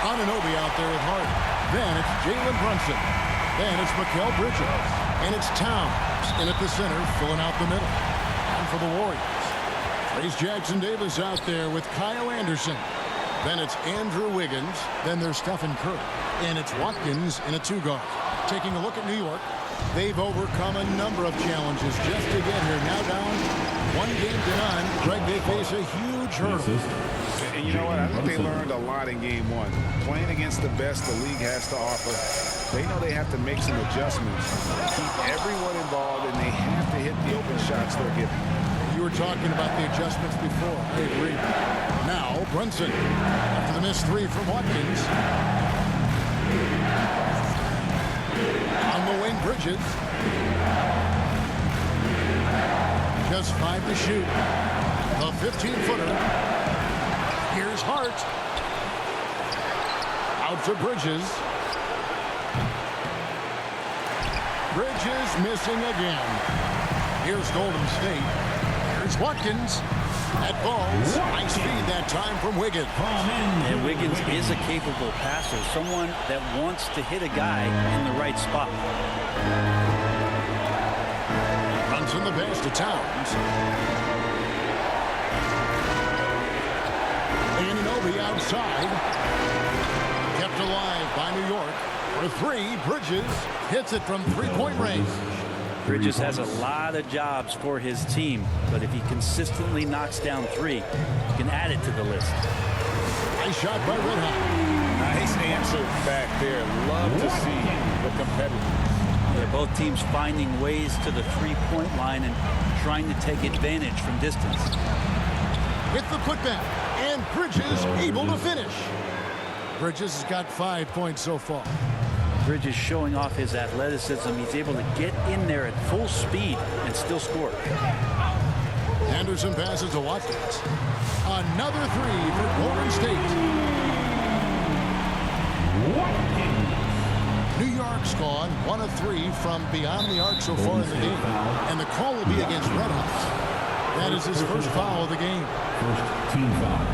Anunoby out there at Hart. Then it's Jalen Brunson. Then it's Mikal Bridges. And it's Towns in at the center, filling out the middle. And for the Warriors, Trayce Jackson-Davis out there with Kyle Anderson. Then it's Andrew Wiggins. Then there's Stephen Curry. And it's Watkins in a two-guard. Taking a look at New York, they've overcome a number of challenges just to get here. Now down 1 game to none. Greg, they face a huge hurdle. And you know what? I think they learned a lot in game one. Playing against the best the league has to offer, they know they have to make some adjustments, keep everyone involved, and they have to hit the open shots they're giving. You were talking about the adjustments before. I agree. Now, Brunson, after the missed three from Watkins. On the wing, Bridges. Just 5 to shoot. A 15-footer. Here's Hart. Out to Bridges. Bridges missing again. Here's Golden State. Here's Watkins. That falls. Nice feed that time from Wiggins. And Wiggins is a capable passer, someone that wants to hit a guy in the right spot. Runs in the pass to Towns. Anunoby outside. Kept alive by New York. For three, Bridges hits it from three-point range. Bridges has a lot of jobs for his team, but if he consistently knocks down three, you can add it to the list. Nice shot by Red Hot. Nice answer back there. Love to see the competitiveness. They're both teams finding ways to the three-point line and trying to take advantage from distance. With the putback, and Bridges able to finish. Bridges has got 5 points so far. Bridges showing off his athleticism. He's able to get in there at full speed and still score. Anderson passes to Watkins. Another three for Golden State. New York's gone 1 of 3 from beyond the arc so far in the game. And the call will be against Red Hot. That is his first foul of the game. First team foul.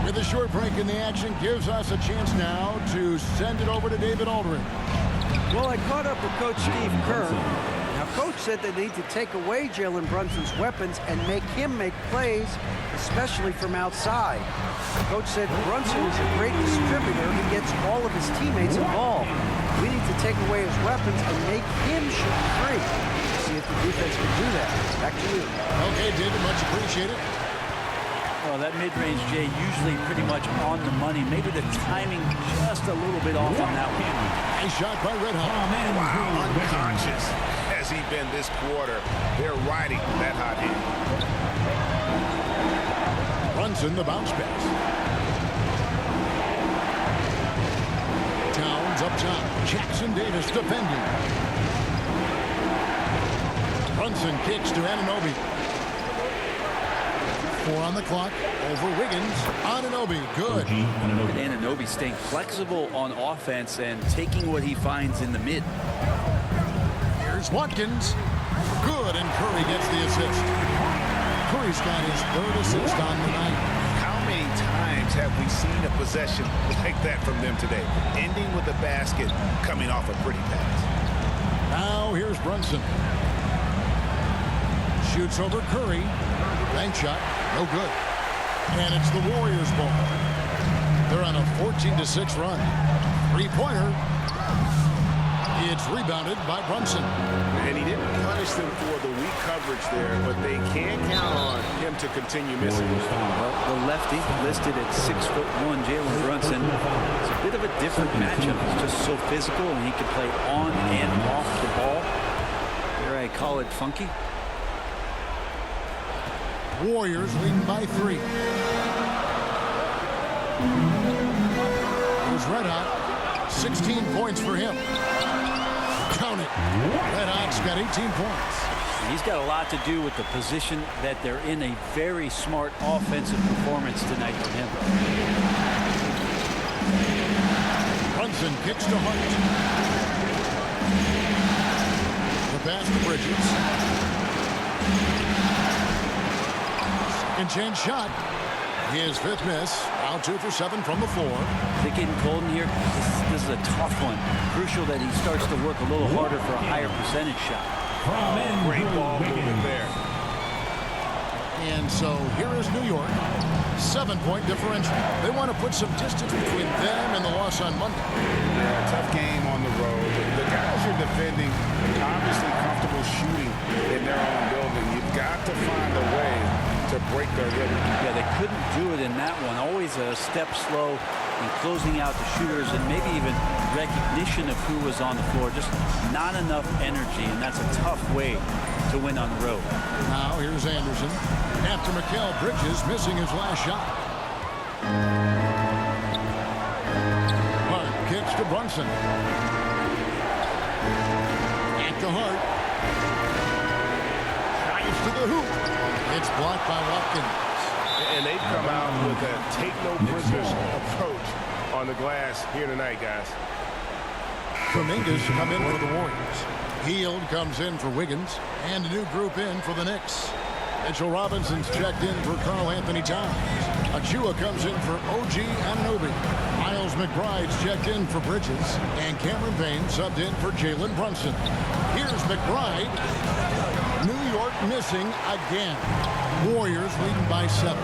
With a short break in the action, gives us a chance now to send it over to David Aldridge. Well, I caught up with Coach Steve Kerr. Now, Coach said they need to take away Jalen Brunson's weapons and make him make plays, especially from outside. Coach said Brunson is a great distributor. He gets all of his teammates involved. We need to take away his weapons and make him shoot free. See if the defense can do that. Back to you. Okay, David, much appreciated. Well, that mid-range, Jay, usually pretty much on the money. Maybe the timing just a little bit off on that one. Nice shot by Red Hot. Wow, unconscious has he been this quarter. They're riding that hot hand. Brunson, the bounce pass. Towns up top. Jackson-Davis defending. Brunson kicks to Anunoby. 4 on the clock. Over Wiggins. Anunoby. Good. Anunoby staying flexible on offense and taking what he finds in the mid. Here's Watkins. Good, and Curry gets the assist. Curry's got his 3rd assist on the night. How many times have we seen a possession like that from them today? Ending with a basket, coming off a pretty pass. Now here's Brunson. Shoots over Curry. Bank shot. No good. And it's the Warriors' ball. They're on a 14-6 run. Three-pointer. It's rebounded by Brunson. And he didn't punish them for the weak coverage there, but they can count on him to continue missing. Well, the lefty listed at 6'1", Jalen Brunson. It's a bit of a different matchup. He's just so physical, and he can play on and off the ball. Here I call it funky. Warriors leading by 3. Here's Red Hot. 16 points for him. Count it. Red Hot's got 18 points. He's got a lot to do with the position that they're in. A very smart offensive performance tonight from him. Brunson kicks to Hart. The pass to Bridges. Second chance shot. His fifth miss. Now 2 for 7 from the floor. They're getting cold in here. This is a tough one. Crucial that he starts to work a little harder for a higher percentage shot. Great ball movement there. And so here is New York. 7-point differential. They want to put some distance between them and the loss on Monday. Yeah, tough game on the road. The guys are defending, obviously comfortable shooting in their own building. You've got to find a way to break their rhythm. Yeah, they couldn't do it in that one. Always a step slow in closing out the shooters and maybe even recognition of who was on the floor. Just not enough energy, and that's a tough way to win on the road. Now here's Anderson. After Mikal Bridges missing his last shot. Hart kicks to Brunson. At the Hart. Drives to the hoop. It's blocked by Watkins. And they've come out with a take-no-prisoners approach on the glass here tonight, guys. Kuminga's come in for the Warriors. Hield comes in for Wiggins. And a new group in for the Knicks. Mitchell Robinson's checked in for Karl Anthony Towns. Achua comes in for OG Anunoby. Miles McBride's checked in for Bridges. And Cameron Payne subbed in for Jalen Brunson. Here's McBride. New York missing again. Warriors leading by 7.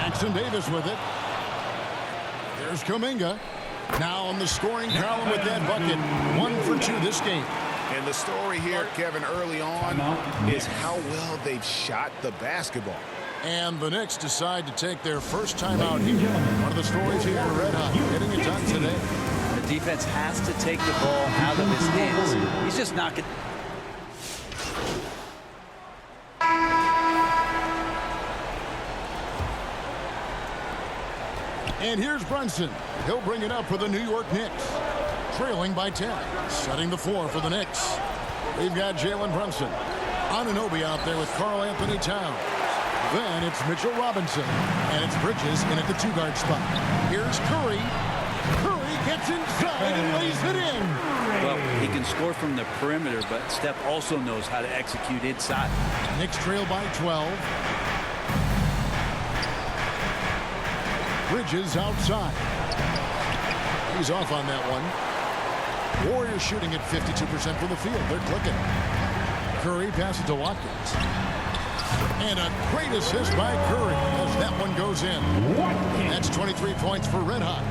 Jackson Davis with it. There's Kuminga. Now on the scoring column with that bucket. 1 for 2 this game. And the story here, Kevin, early on is how well they've shot the basketball. And the Knicks decide to take their first time out here. One of the stories here, Red Hot, getting it done today. The defense has to take the ball out of his hands. He's just not going to. And here's Brunson. He'll bring it up for the New York Knicks. Trailing by 10. Setting the floor for the Knicks. We've got Jalen Brunson. Anunoby out there with Karl Anthony Towns. Then it's Mitchell Robinson. And it's Bridges in at the 2-guard spot. Here's Curry. Curry gets inside and lays it in. Well, he can score from the perimeter, but Steph also knows how to execute inside. Knicks trail by 12. Bridges outside. He's off on that one. Warriors shooting at 52% from the field. They're clicking. Curry passes to Watkins. And a great assist by Curry as that one goes in. That's 23 points for Red Hot.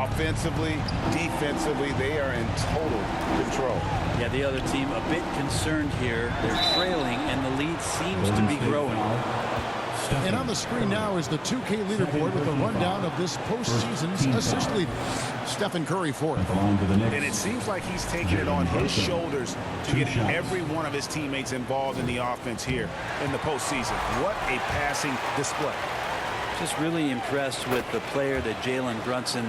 Offensively, defensively, they are in total control. Yeah, the other team a bit concerned here. They're trailing, and the lead seems to be growing. And on the screen now is the 2K leaderboard with a rundown of this postseason's assist leaders. Stephen Curry fourth. And it seems like he's taking it on his shoulders to get every one of his teammates involved in the offense here in the postseason. What a passing display. Just really impressed with the player that Jalen Brunson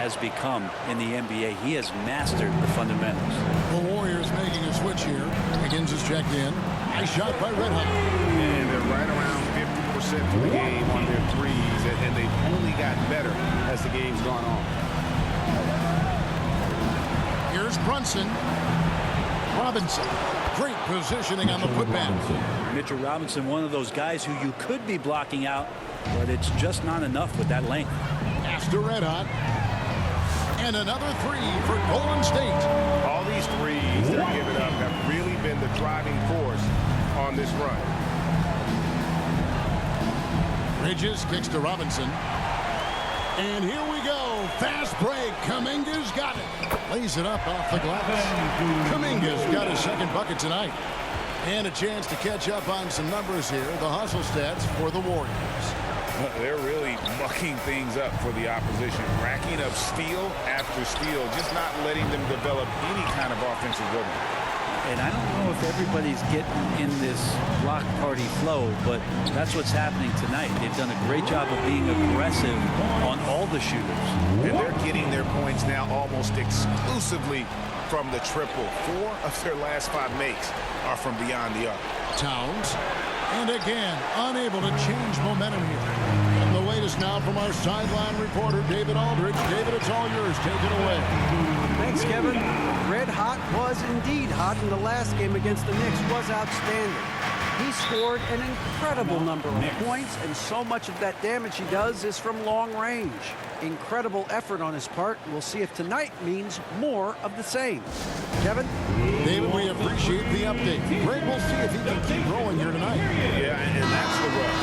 has become in the NBA. He has mastered the fundamentals. The Warriors making a switch here. Wiggins is checked in. Nice shot by Red Hot. And they're right around 50% for the game on their threes, and they've only gotten better as the game's gone on. Here's Brunson. Robinson. Great positioning on the putback. Mitchell Robinson, one of those guys who you could be blocking out, but it's just not enough with that length. Pass to Red Hot. And another three for Golden State. All these threes they're giving up have really been the driving force on this run. Bridges kicks to Robinson. And here we go. Fast break. Kuminga's got it. Lays it up off the glass. Kuminga's got his second bucket tonight. And a chance to catch up on some numbers here. The hustle stats for the Warriors. They're really mucking things up for the opposition, racking up steal after steal, just not letting them develop any kind of offensive rhythm. And I don't know if everybody's getting in this block party flow, but that's what's happening tonight. They've done a great job of being aggressive on all the shooters. And they're getting their points now almost exclusively from the triple. 4 of their last 5 makes are from beyond the arc. Towns. And again, unable to change momentum here. And the latest now from our sideline reporter, David Aldridge. David, it's all yours. Take it away. Thanks, Kevin. Red Hot was indeed hot, and the last game against the Knicks was outstanding. He scored an incredible number of points, and so much of that damage he does is from long range. Incredible effort on his part. We'll see if tonight means more of the same. Kevin? David, we appreciate the update. Greg, we'll see if he can keep growing here tonight. Yeah, and that's the rub.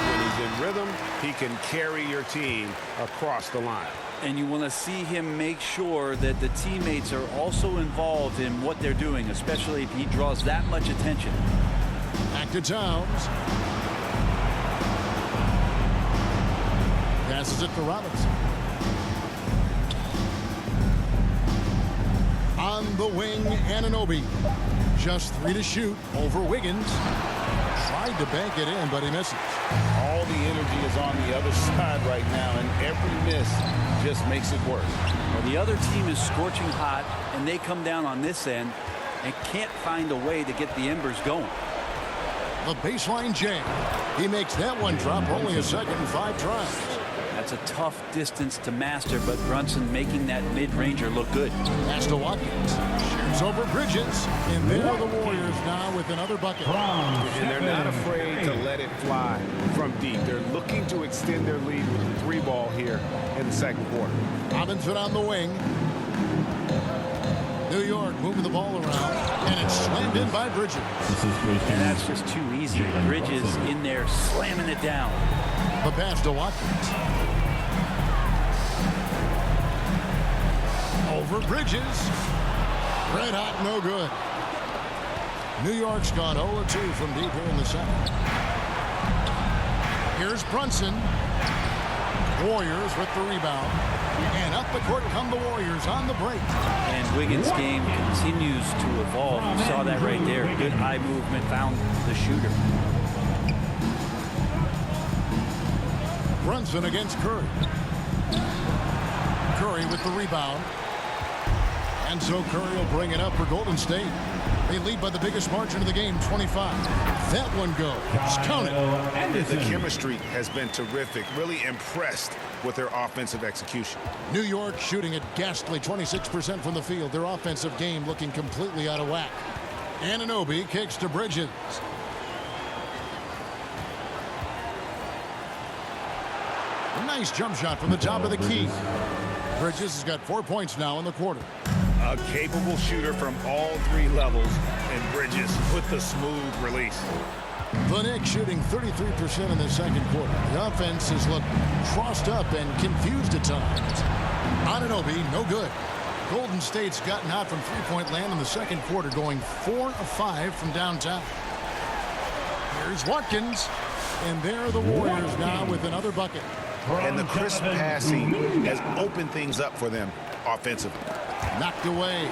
When he's in rhythm, he can carry your team across the line. And you want to see him make sure that the teammates are also involved in what they're doing, especially if he draws that much attention. Back to Towns. Passes it to Robinson. On the wing, Anunoby. Just 3 to shoot over Wiggins. Tried to bank it in, but he misses. All the energy is on the other side right now, and every miss just makes it worse. Well, the other team is scorching hot, and they come down on this end and can't find a way to get the embers going. The baseline jam. He makes that one drop, only a second and 5 tries. That's a tough distance to master, but Brunson making that mid-ranger look good. Pass to Watkins. Shoots over Bridges. And there are the Warriors now with another bucket. And they're not afraid to let it fly from deep. They're looking to extend their lead with the 3-ball here in the second quarter. Robinson on the wing. New York moving the ball around. And it's slammed in by Bridges. And that's just too easy. Bridges in there slamming it down. The pass to Watkins. Over Bridges. Red hot, no good. New York's gone 0-2 from deep here in the second. Here's Brunson. Warriors with the rebound. And up the court come the Warriors on the break. And Wiggins' game continues to evolve. You saw that right there. Good high movement, found the shooter. Brunson against Curry. Curry with the rebound. And so Curry will bring it up for Golden State. They lead by the biggest margin of the game, 25. That one goes. Count it. The chemistry has been terrific. Really impressed with their offensive execution. New York shooting at ghastly 26% from the field. Their offensive game looking completely out of whack. Anunoby kicks to Bridges. A nice jump shot from the top of the key. Bridges has got 4 points now in the quarter. A capable shooter from all 3 levels, and Bridges with the smooth release. The Knicks shooting 33% in the second quarter. The offense has looked crossed up and confused at times. Anunoby, no good. Golden State's gotten hot from three-point land in the second quarter, going 4 of 5 from downtown. Here's Watkins, and there are the Warriors now with another bucket. And the crisp passing has opened things up for them offensively. Knocked away.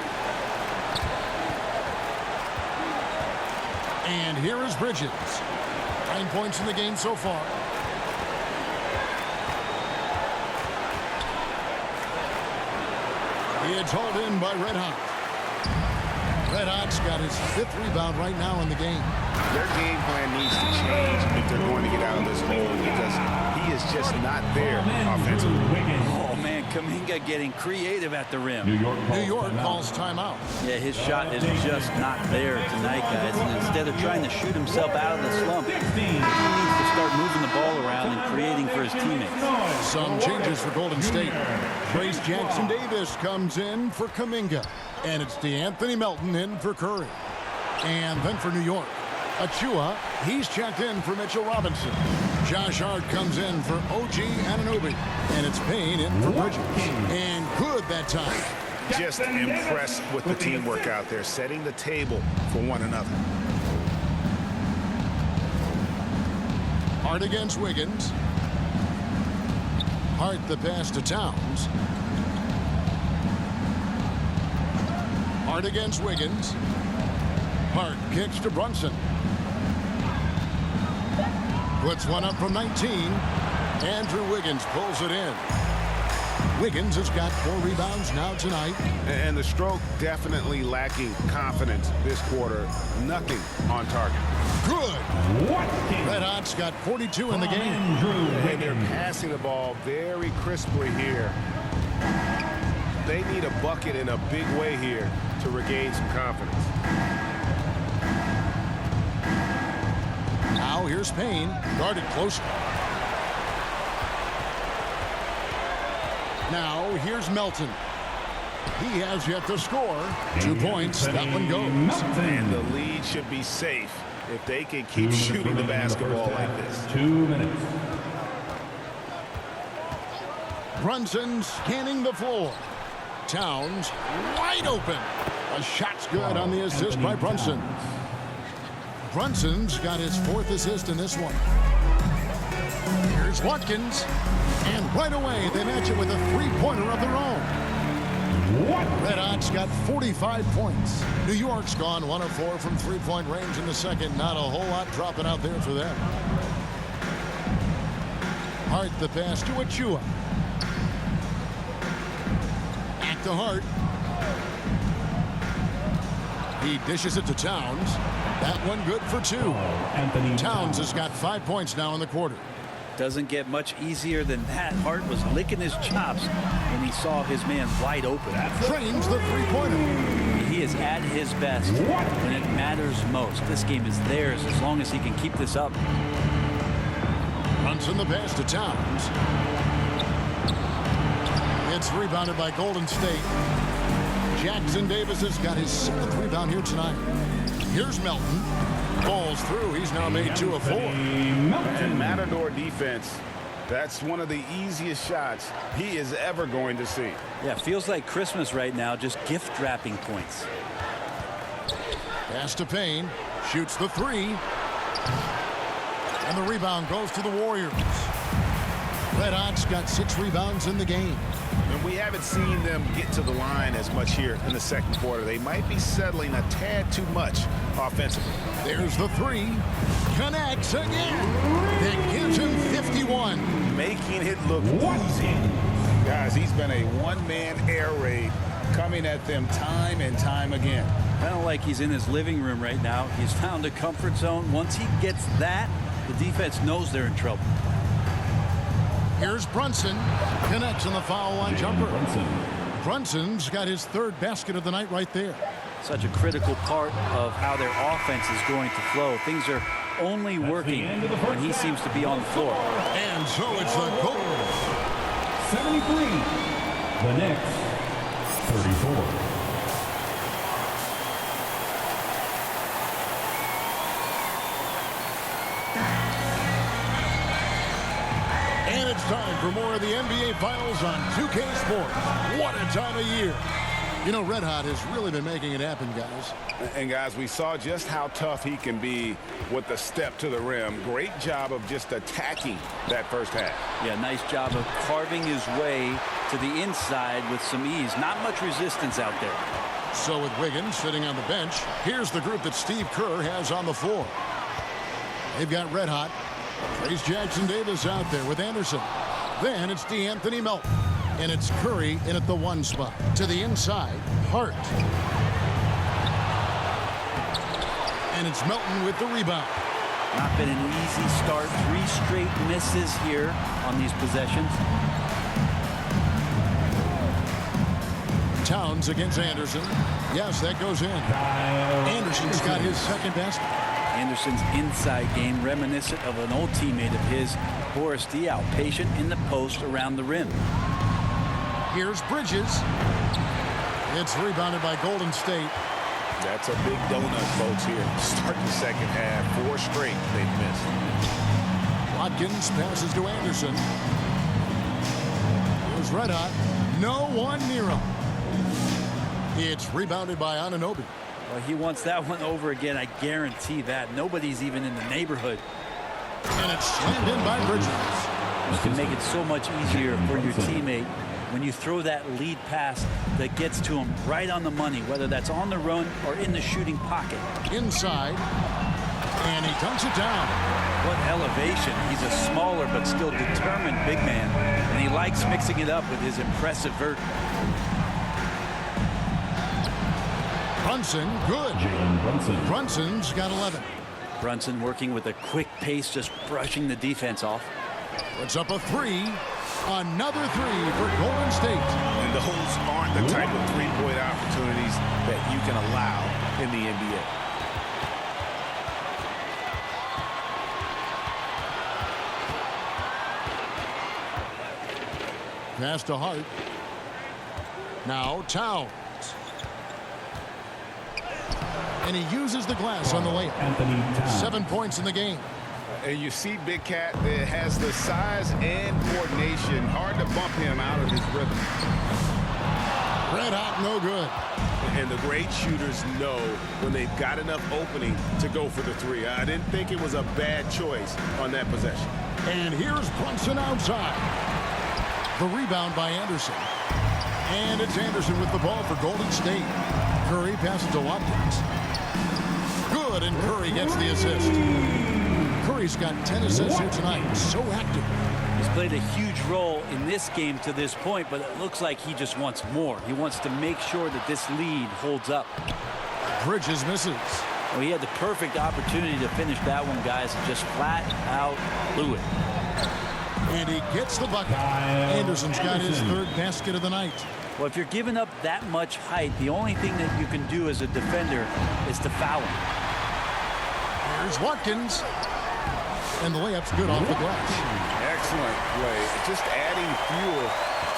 And here is Bridges. 9 points in the game so far. He is hauled in by Red Hot. Red Hot's got his 5th rebound right now in the game. Their game plan needs to change if they're going to get out of this hole, because he is just not there offensively. Oh, man, Kuminga getting creative at the rim. New York calls timeout. Yeah, his shot is just not there tonight, guys. And instead of trying to shoot himself out of the slump, he needs to start moving the ball around and creating for his teammates. Some changes for Golden State. Trace Jackson-Davis comes in for Kuminga. And it's DeAnthony Melton in for Curry. And then for New York, Achua, he's checked in for Mitchell Robinson. Josh Hart comes in for OG Anunoby. And it's Payne in for Bridges. And good that time. Just impressed with the teamwork out there, setting the table for one another. Hart against Wiggins. Hart the pass to Towns. Hart against Wiggins. Hart kicks to Brunson. Puts one up from 19. Andrew Wiggins pulls it in. Wiggins has got 4 rebounds now tonight. And the stroke definitely lacking confidence this quarter. Nothing on target. Good. Red Hot's got 42 in the game. And they're passing the ball very crisply here. They need a bucket in a big way here to regain some confidence. Now here's Payne, guarded closely. Now here's Melton. He has yet to score. 2 points. That one goes. And the lead should be safe if they can keep shooting the basketball like this. 2 minutes. Brunson scanning the floor. Towns wide open. A shot's good on the assist by Brunson. Brunson's got his 4th assist in this one. Here's Watkins. And right away, they match it with a 3-pointer of their own. Red Hot's got 45 points. New York's gone 1 of 4 from 3-point range in the second. Not a whole lot dropping out there for them. Hart the pass to Achua. Back to Hart. He dishes it to Towns. That one good for 2. Towns has got 5 points now in the quarter. Doesn't get much easier than that. Hart was licking his chops when he saw his man wide open. Trains the 3-pointer. He is at his best when it matters most. This game is theirs as long as he can keep this up. Brunson the pass to Towns. It's rebounded by Golden State. Jackson Davis has got his 7th rebound here tonight. Here's Melton. Falls through. He's now made 2 of 4. And Matador defense, that's one of the easiest shots he is ever going to see. Yeah, feels like Christmas right now, just gift wrapping points. Pass to Payne. Shoots the 3. And the rebound goes to the Warriors. Red Hot's got 6 rebounds in the game. And we haven't seen them get to the line as much here in the second quarter. They might be settling a tad too much offensively. There's the 3. Connects again. That gives him 51. Making it look easy. Guys, he's been a one-man air raid coming at them time and time again. Kind of like he's in his living room right now. He's found a comfort zone. Once he gets that, the defense knows they're in trouble. Here's Brunson. Connects on the foul line jumper. Brunson's got his 3rd basket of the night right there. Such a critical part of how their offense is going to flow. Things are only working when he seems to be on the floor. And so it's the goal. 73. The Knicks, 34. And it's time for more of the NBA Finals on 2K Sports. What a time of year. You know, Red Hot has really been making it happen, guys. And, guys, we saw just how tough he can be with the step to the rim. Great job of just attacking that first half. Yeah, nice job of carving his way to the inside with some ease. Not much resistance out there. So with Wiggins sitting on the bench, here's the group that Steve Kerr has on the floor. They've got Red Hot. Trace Jackson Davis out there with Anderson. Then it's DeAnthony Melton. And it's Curry in at the 1 spot. To the inside, Hart. And it's Melton with the rebound. Not been an easy start. 3 straight misses here on these possessions. Towns against Anderson. Yes, that goes in. Anderson's got his 2nd basket. Anderson's inside game reminiscent of an old teammate of his, Boris Diaw, patient in the post around the rim. Here's Bridges. It's rebounded by Golden State. That's a big donut, folks, here. Start the second half. 4 straight they've missed. Watkins passes to Anderson. Here's Red Hot. No one near him. It's rebounded by Anunoby. Well, he wants that one over again. I guarantee that. Nobody's even in the neighborhood. And it's slammed in by Bridges. You can make it so much easier for your teammate when you throw that lead pass that gets to him right on the money, whether that's on the run or in the shooting pocket. Inside. And he dunks it down. What elevation. He's a smaller but still determined big man. And he likes mixing it up with his impressive vert. Brunson, good. Brunson's got 11. Brunson working with a quick pace, just brushing the defense off. Puts up a 3. Another 3 for Golden State. And those aren't the type of three-point opportunities that you can allow in the NBA. Pass to Hart. Now Towns. And he uses the glass on the layup. Anthony Towns. 7 points in the game. And you see Big Cat that has the size and coordination. Hard to bump him out of his rhythm. Red hot, no good. And the great shooters know when they've got enough opening to go for the three. I didn't think it was a bad choice on that possession. And here's Brunson outside. The rebound by Anderson. And it's Anderson with the ball for Golden State. Curry passes to Watkins. Good, and Curry gets the assist. Curry's got 10 assists here tonight. So active. He's played a huge role in this game to this point, but it looks like he just wants more. He wants to make sure that this lead holds up. Bridges misses. Well, he had the perfect opportunity to finish that one, guys, and just flat out blew it. And he gets the bucket. Anderson's got his third basket of the night. Well, if you're giving up that much height, the only thing that you can do as a defender is to foul him. Here's Watkins. And the layup's good off the glass. Excellent play. Just adding fuel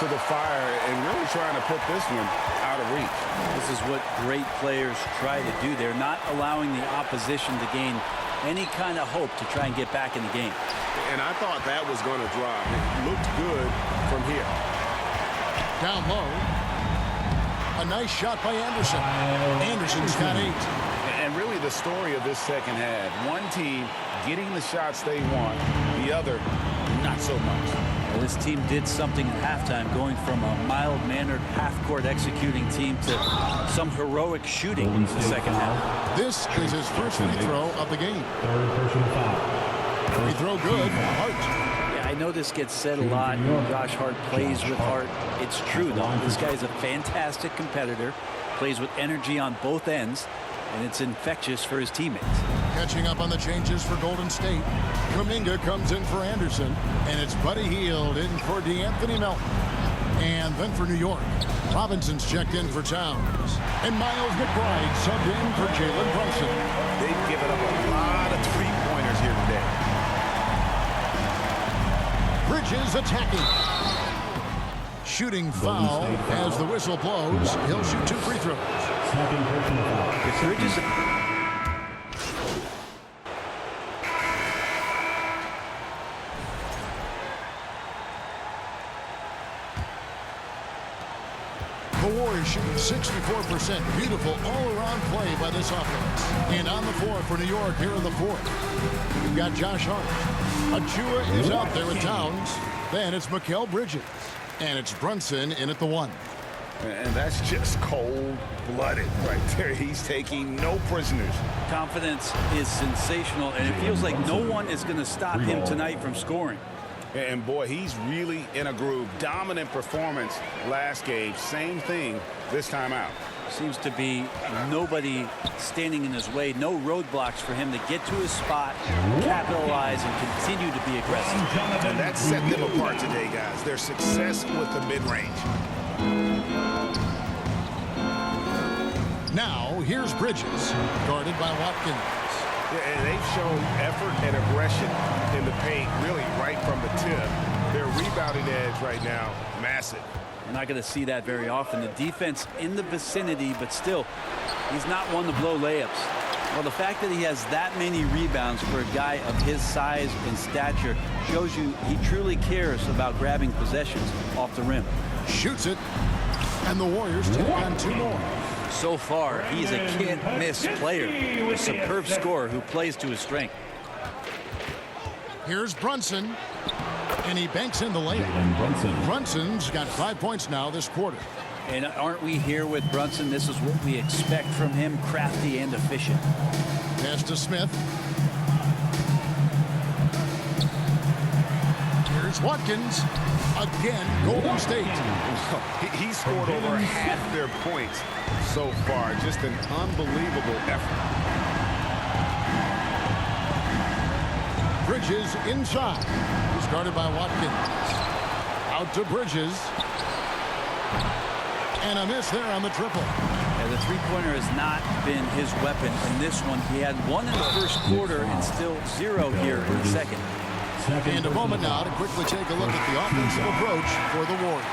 to the fire and really trying to put this one out of reach. This is what great players try to do. They're not allowing the opposition to gain any kind of hope to try and get back in the game. And I thought that was going to drop. It looked good from here. Down low. A nice shot by Anderson. Anderson's got 8. And really the story of this second half. One team getting the shots they want, the other not so much. Well, this team did something at halftime, going from a mild-mannered half-court executing team to some heroic shooting in the second half. This is his first free throw of the game. Third personal foul. Free throw good. Hart. Yeah, I know this gets said a lot. Josh Hart plays with heart. It's true, though. This guy's a fantastic competitor, plays with energy on both ends, and it's infectious for his teammates. Catching up on the changes for Golden State. Kuminga comes in for Anderson, and it's Buddy Hield in for DeAnthony Melton. And then for New York, Robinson's checked in for Towns. And Miles McBride subbed in for Jalen Brunson. They've given up a lot of three-pointers here today. Bridges attacking. Shooting foul as the whistle blows. He'll shoot 2 free throws. Second personal foul. If Bridges... The Warriors shooting 64%. Beautiful all-around play by this offense. And on the floor for New York here in the fourth. We've got Josh Hart. Achua is out there with Towns. Then it's Mikal Bridges. And it's Brunson in at the 1. And that's just cold-blooded right there. He's taking no prisoners. Confidence is sensational, and it feels like no one is going to stop him tonight from scoring. And boy, he's really in a groove. Dominant performance last game. Same thing this time out. Seems to be nobody standing in his way. No roadblocks for him to get to his spot, capitalize, and continue to be aggressive. And that set them apart today, guys. Their success with the mid-range. Now, here's Bridges, guarded by Watkins. Yeah, and they've shown effort and aggression in the paint, really right from the tip. Their rebounding edge right now, massive. We're not going to see that very often. The defense in the vicinity, but still, he's not one to blow layups. Well, the fact that he has that many rebounds for a guy of his size and stature shows you he truly cares about grabbing possessions off the rim. Shoots it, and the Warriors take on 2 more. So far, he's a can't-miss player, a superb scorer who plays to his strength. Here's Brunson, and he banks in the layup. Jalen Brunson. Brunson's got 5 points now this quarter. And aren't we here with Brunson? This is what we expect from him, crafty and efficient. Pass to Smith. Here's Watkins. Again, Golden State. He scored over half their points so far. Just an unbelievable effort. Bridges inside. He's guarded by Watkins. Out to Bridges. And a miss there on the triple. Yeah, the three-pointer has not been his weapon in this one. He had 1 in the first quarter and still 0 here in the second. And a moment now to quickly take a look at the offensive approach for the Warriors.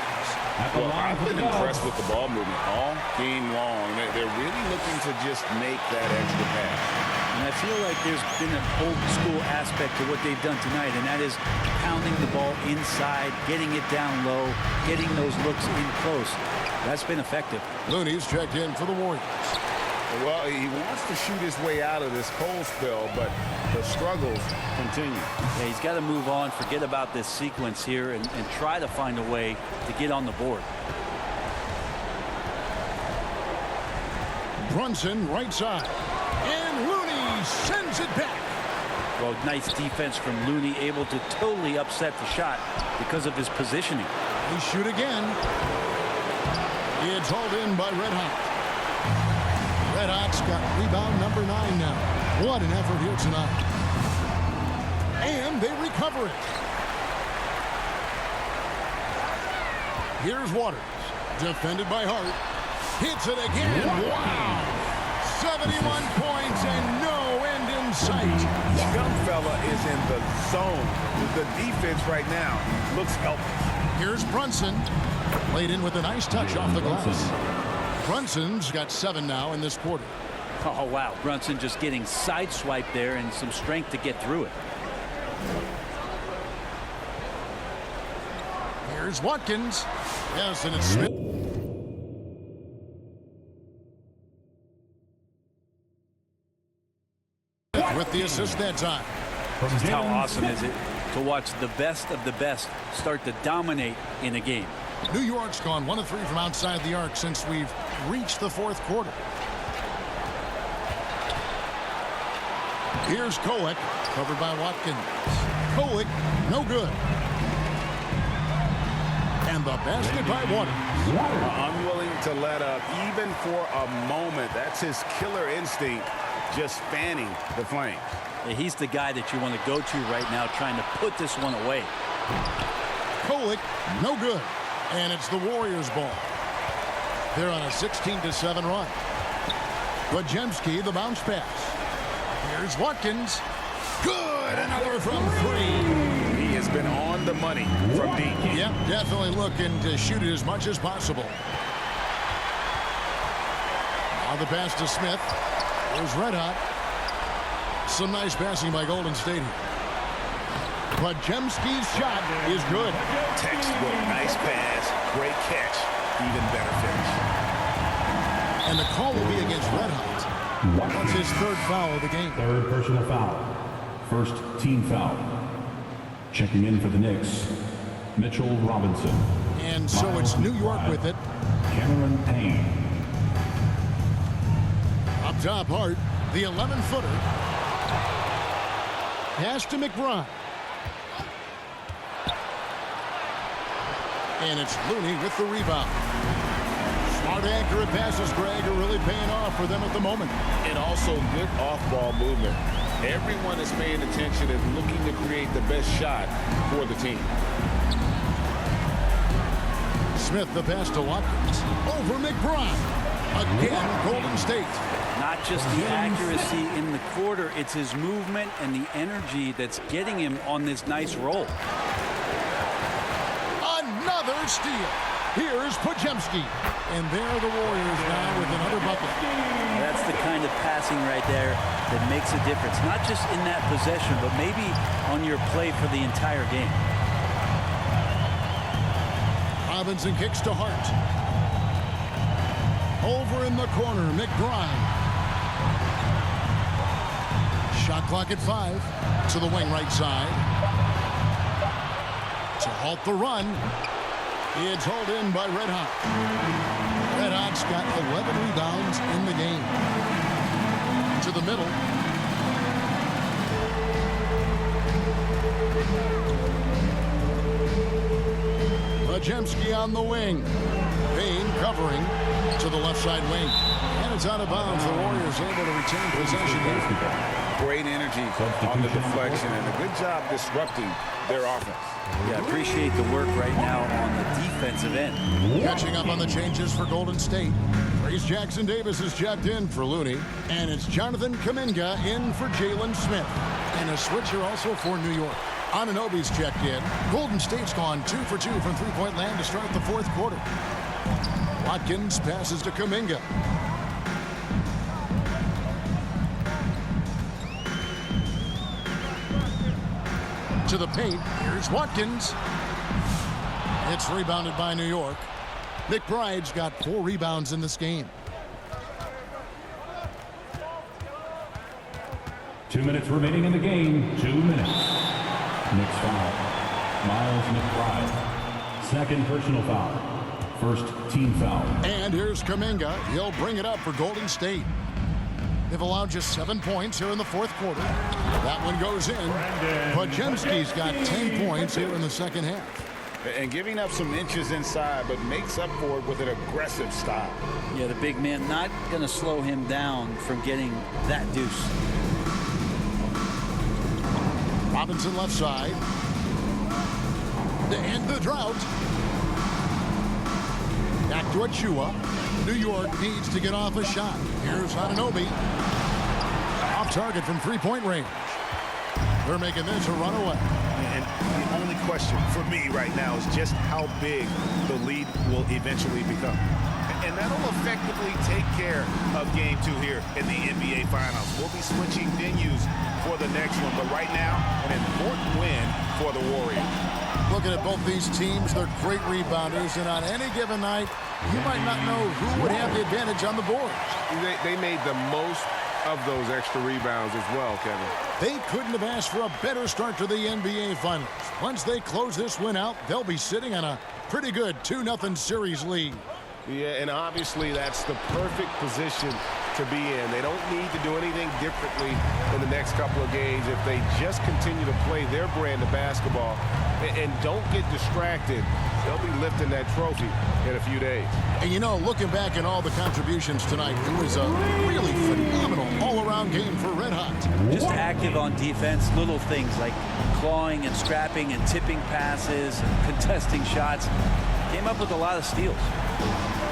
Well, I've been impressed with the ball movement all game long. They're really looking to just make that extra pass. And I feel like there's been an old school aspect to what they've done tonight, and that is pounding the ball inside, getting it down low, getting those looks in close. That's been effective. Looney's checked in for the Warriors. Well, he wants to shoot his way out of this cold spell, but the struggles continue. Yeah, he's got to move on, forget about this sequence here, and try to find a way to get on the board. Brunson right side. And Looney sends it back. Well, nice defense from Looney, able to totally upset the shot because of his positioning. They shoot again. It's hauled in by Red Hot. Red Hot's got rebound number 9 now. What an effort here tonight. And they recover it. Here's Waters. Defended by Hart. Hits it again. Wow. 71 points and no end in sight. Young fella is in the zone. The defense right now looks helpless. Here's Brunson. Laid in with a nice touch off the glass. Brunson's got 7 now in this quarter. Oh, wow. Brunson just getting sideswiped there and some strength to get through it. Here's Watkins. Yes, and it's Smith. With the assist that time. Just how awesome is it to watch the best of the best start to dominate in a game. New York's gone 1 of 3 from outside the arc since we've reached the 4th quarter. Here's Kolek, covered by Watkins. Kolek, no good. And the basket by Waters. Unwilling to let up even for a moment. That's his killer instinct, just fanning the flames. Yeah, he's the guy that you want to go to right now, trying to put this one away. Kolek, no good. And it's the Warriors' ball. They're on a 16-7 run. Wojemski, the bounce pass. Here's Watkins. Good. Another from 3. He has been on the money from deep. Yep, definitely looking to shoot it as much as possible. Now the pass to Smith. Here's Red Hot. Some nice passing by Golden State here. Wojemski's shot is good. Textbook, nice pass, great catch, even better finish. And the call will be against Red Hot. That's his 3rd foul of the game. 3rd personal foul. 1st team foul. Checking in for the Knicks, Mitchell Robinson. And so it's New York with it. Cameron Payne. Up top, Hart, the 11-footer. Pass to McBride. And it's Looney with the rebound. Smart accurate passes, Greg, are really paying off for them at the moment. And also good off-ball movement. Everyone is paying attention and looking to create the best shot for the team. Smith, the pass to Watkins. Over McBride. Again, Golden State. Not just the accuracy in the quarter, it's his movement and the energy that's getting him on this nice roll. Another steal. Here's Wojemski. And there are the Warriors now with another bucket. That's the kind of passing right there that makes a difference. Not just in that possession, but maybe on your play for the entire game. Robinson kicks to Hart. Over in the corner, McBride. Shot clock at 5. To the wing right side. To halt the run. It's hauled in by Red Hot. Red Hot's got 11 rebounds in the game. To the middle. Wojemski on the wing. Payne covering to the left side wing. And it's out of bounds. The Warriors able to retain possession here. Great energy on the deflection and a good job disrupting their offense. Yeah, appreciate the work right now on the defensive end. Catching up on the changes for Golden State. Trayce Jackson-Davis is checked in for Looney. And it's Jonathan Kuminga in for Jalen Smith. And a switcher also for New York. Anunoby's checked in. Golden State's gone 2 for 2 from three-point land to start the fourth quarter. Watkins passes to Kuminga. To the paint. Here's Watkins. It's rebounded by New York. McBride's got 4 rebounds in this game. 2 minutes remaining in the game. 2 minutes. Knicks foul. Miles McBride. Second personal foul. First team foul. And here's Kuminga. He'll bring it up for Golden State. They've allowed just 7 points here in the fourth quarter. That one goes in. Podziemski's got 10 points here in the second half. And giving up some inches inside, but makes up for it with an aggressive style. Yeah, the big man not going to slow him down from getting that deuce. Robinson left side. To end the drought. Back to Achua. New York needs to get off a shot. Here's Anunoby. Off target from three-point range. They're making this a runaway. And the only question for me right now is just how big the lead will eventually become. And that'll effectively take care of Game 2 here in the NBA Finals. We'll be switching venues for the next one, but right now, an important win for the Warriors. Looking at both these teams, they're great rebounders, and on any given night, you might not know who would have the advantage on the board. They made the most of those extra rebounds as well, Kevin. They couldn't have asked for a better start to the NBA Finals. Once they close this win out, they'll be sitting on a pretty good 2-0 series lead. Yeah, and obviously that's the perfect position to be in. They don't need to do anything differently in the next couple of games if they just continue to play their brand of basketball and don't get distracted. They'll be lifting that trophy in a few days. And you know, looking back at all the contributions tonight, it was a really phenomenal all-around game for Red Hot. Just active on defense, little things like clawing and scrapping and tipping passes and contesting shots. Came up with a lot of steals.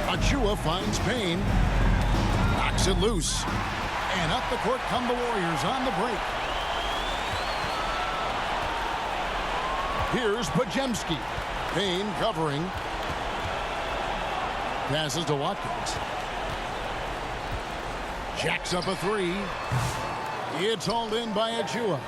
Achua finds Payne. Knocks it loose. And up the court come the Warriors on the break. Here's Podziemski. Payne covering. Passes to Watkins. Jacks up a three. It's hauled in by Achua.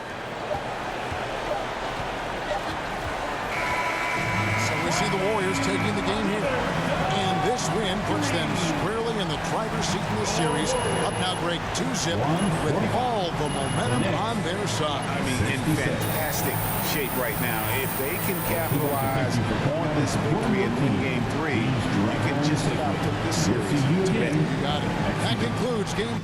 So we see the Warriors taking the game here. And this win puts them squarely in the driver's seat in this series. Up now, Greg, 2-0 with all the momentum on their side. I mean, in fantastic shape right now. If they can capitalize on this victory in Game 3, you can just about put this series to bed. You got it. That concludes game